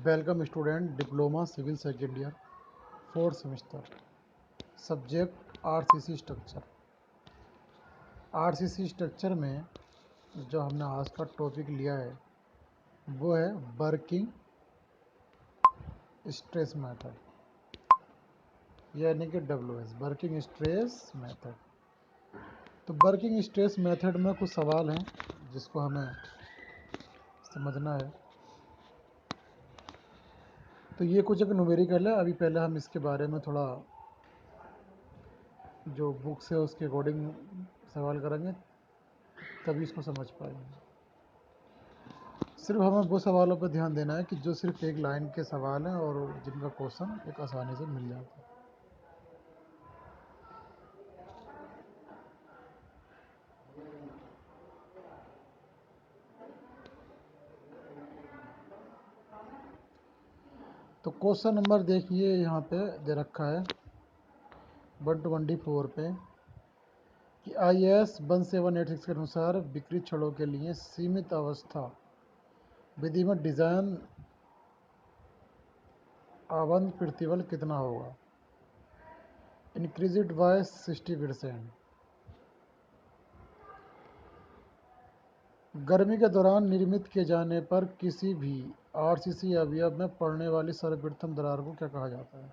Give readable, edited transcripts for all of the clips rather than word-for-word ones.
Welcome student, diploma civil second year, fourth semester. Subject RCC structure. RCC structure में जो हमने आज का टॉपिक लिया है वो है वर्किंग स्ट्रेस मेथड, यानी कि WS, वर्किंग स्ट्रेस मेथड। तो वर्किंग स्ट्रेस मेथड में कुछ सवाल हैं जिसको हमें समझना है। तो ये कुछ एक न्यूमेरिकल है। अभी पहले हम इसके बारे में थोड़ा जो बुक्स है उसके अकॉर्डिंग सवाल करेंगे, तभी इसको समझ पाएंगे। सिर्फ हमें वो सवालों पर ध्यान देना है कि जो सिर्फ एक लाइन के सवाल हैं और जिनका क्वेश्चन एक आसानी से मिल जाता है। तो क्वेश्चन नंबर देखिए, यहाँ पे दे रखा है 124 पे कि IAS 1786 के अनुसार विकृत छड़ों के लिए सीमित अवस्था विधि में डिजाइन आवंत प्रतिबल कितना होगा? Increased by 60%। गर्मी के दौरान निर्मित किए जाने पर किसी भी आरसीसी अवयव में पड़ने वाली सर्वप्रथम दरार को क्या कहा जाता है?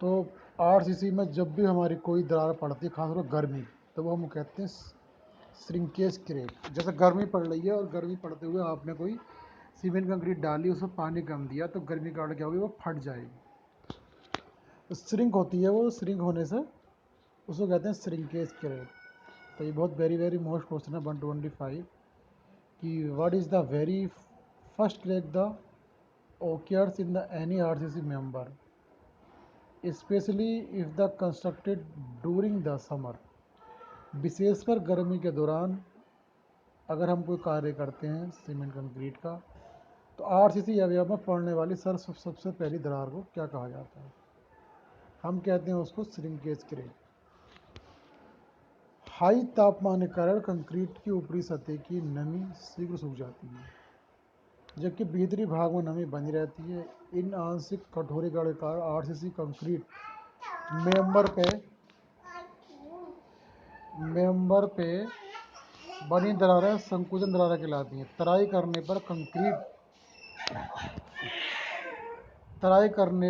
तो आरसीसी में जब भी हमारी कोई दरार पड़ती है, खासकर गर्मी, तो वो हम कहते हैं श्रिंकेज क्रैक। जैसे गर्मी पड़ रही है और गर्मी पड़ते हुए आपने कोई सीमेंट कंक्रीट डाली, उसमें पानी कम दिया, तो गर्मी का क्या होगी, वो फट जाएगी। तो श्रिंक होती है, वो श्रिंक होने से उसको कहते हैं श्रिंकेज क्रैक। तो ये बहुत वेरी मोस्ट क्वेश्चन है 125 कि what is the very first crack the occurs in the any RCC member, especially if the constructed during the summer। विशेषकर गर्मी के दौरान अगर हम कोई कार्य करते हैं सीमेंट कंक्रीट का, तो आरसीसी अवयव में पड़ने वाली सबसे पहली दरार को क्या कहा जाता है? हम कहते हैं उसको श्रिंकेज क्रैक। हाई तापमान के कारण कंक्रीट की ऊपरी सतह की नमी शीघ्र सूख जाती है, जबकि भीतरी भाग में नमी बनी रहती है। इन आंशिक कठोरीकरण के कारण आरसीसी कंक्रीट मेंबर पे बनी दरारें संकुचन दरारें कहलाती हैं। तराई करने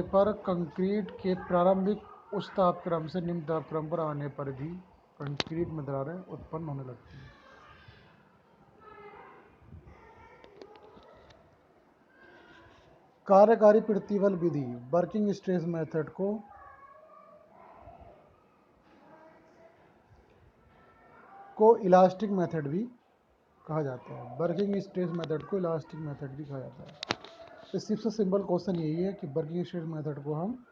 पर कंक्रीट के प्रारंभिक उच्च तापक्रम से निम्न तापक्रम पर आने पर भी कंक्रीट में दरारें उत्पन्न होने लगती हैं। कार्यकारी प्रतिबल विधि वर्किंग स्ट्रेस मेथड को इलास्टिक मेथड भी कहा जाता है। वर्किंग स्ट्रेस मेथड को इलास्टिक मेथड भी कहा जाता है। तो सबसे सिंपल क्वेश्चन यही है कि वर्किंग स्ट्रेस मेथड को हम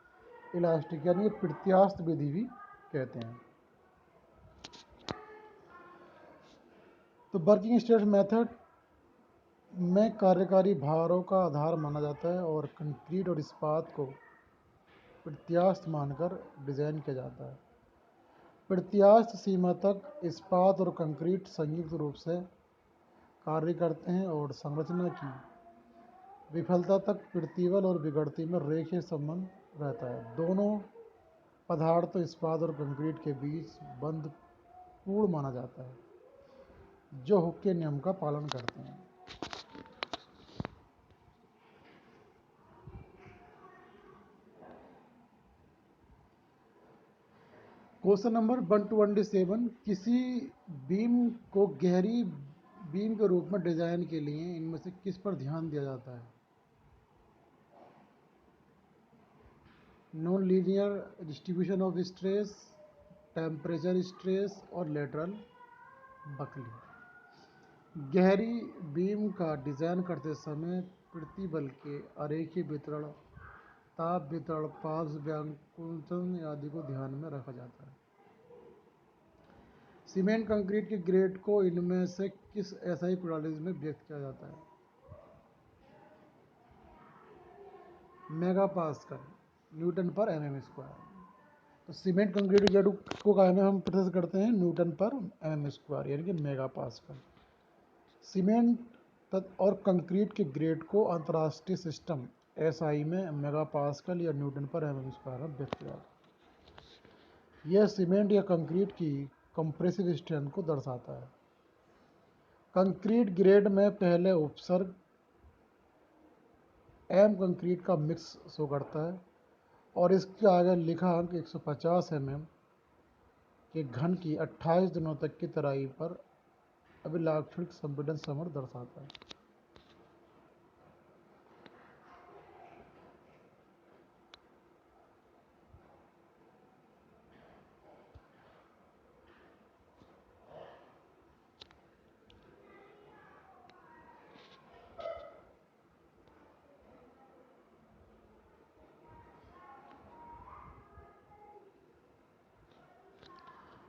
इलास्टिक यानी प्रत्यास्थ विधि भी कहते हैं। तो वर्किंग स्ट्रेस मेथड में कार्यकारी भारों का आधार माना जाता है और कंक्रीट और इस्पात को प्रत्यास्थ मानकर डिजाइन किया जाता है। प्रत्यास्थ सीमा तक इस्पात और कंक्रीट संयुक्त रूप से कार्य करते हैं और संरचना की विफलता तक प्रतिबल और विकृति में रेखीय संबंध रहता है। दोनों पदार्थ इस्पात और कंक्रीट के बीच बंध पूर्ण माना जाता है, जो हुक के नियम का पालन करते हैं। क्वेश्चन नंबर 127 किसी बीम को गहरी बीम के रूप में डिजाइन के लिए इनमें से किस पर ध्यान दिया जाता है? Non linear distribution of stress, temperature stress और लेटरल बकलिंग। गहरी बीम का डिजाइन करते समय प्रतिबल के अरेखीय वितरण, ताप वितरण, पार्श्व व्यांकुचन आदि को ध्यान में रखा जाता है। सीमेंट कंक्रीट के ग्रेड को इनमें से किस एसआई प्रणाली में व्यक्त किया जाता है? मेगा पास्कल, न्यूटन पर mm स्क्वायर। तो सीमेंट कंक्रीट के ग्रेड को कायम में हम प्रतिशत करते हैं न्यूटन पर mm स्क्वायर, यानी कि मेगा पास्कल। सीमेंट और कंक्रीट के ग्रेड को अंतर्राष्ट्रीय सिस्टम एसआई में मेगा पास्कल या न्यूटन पर एमएम स्क्वायर में व्यक्त किया। यह सीमेंट या कंक्रीट की कंप्रेसिव स्ट्रेंथ को दर्शाता है। कंक्रीट ग्रेड में पहले उपसर्ग एम कंक्रीट का मिक्स शो करता है और इसके आगे लिखा अंक 150 mm के घन की 28 दिनों तक की तराई पर अभिलाक्षणिक संपीड़न समर दर्शाता है।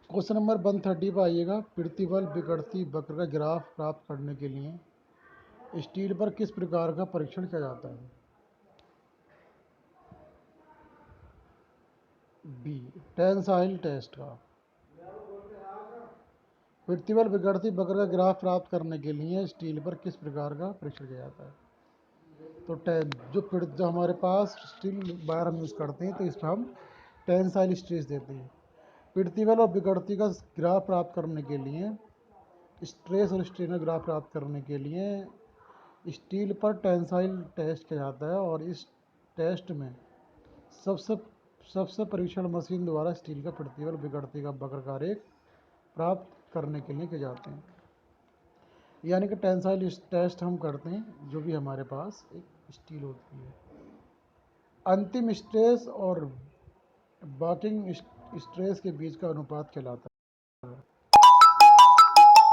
क्वेश्चन नंबर 130 पर आइएगा। प्रतिबल विकृति वक्र का ग्राफ प्राप्त करने के लिए स्टील पर किस प्रकार का परीक्षण किया जाता है? बी, टेंसाइल टेस्ट का। प्रतिबल विकृति वक्र का ग्राफ प्राप्त करने के लिए स्टील पर किस प्रकार का परीक्षण किया जाता है? तो जो हमारे पास स्टील वायर हम यूज़ करते हैं तो इस पर हम टेंसाइल स्ट्रेस देते हैं। प्रतिबल और विकृति का ग्राफ प्राप्त करने के लिए, स्ट्रेस और स्ट्रेन का ग्राफ प्राप्त करने के लिए स्टील पर टेंसाइल टेस्ट किया जाता है और इस टेस्ट में सबसे परीक्षण मशीन द्वारा स्टील का प्रतिबल विकृति का वक्र का आरेख प्राप्त करने के लिए किए जाते हैं। यानी कि टेंसाइल टेस्ट हम करते हैं जो भी हमारे पास एक स्टील होती है। अंतिम स्ट्रेस और वर्किंग स्ट्रेस के बीच का अनुपात कहलाता है।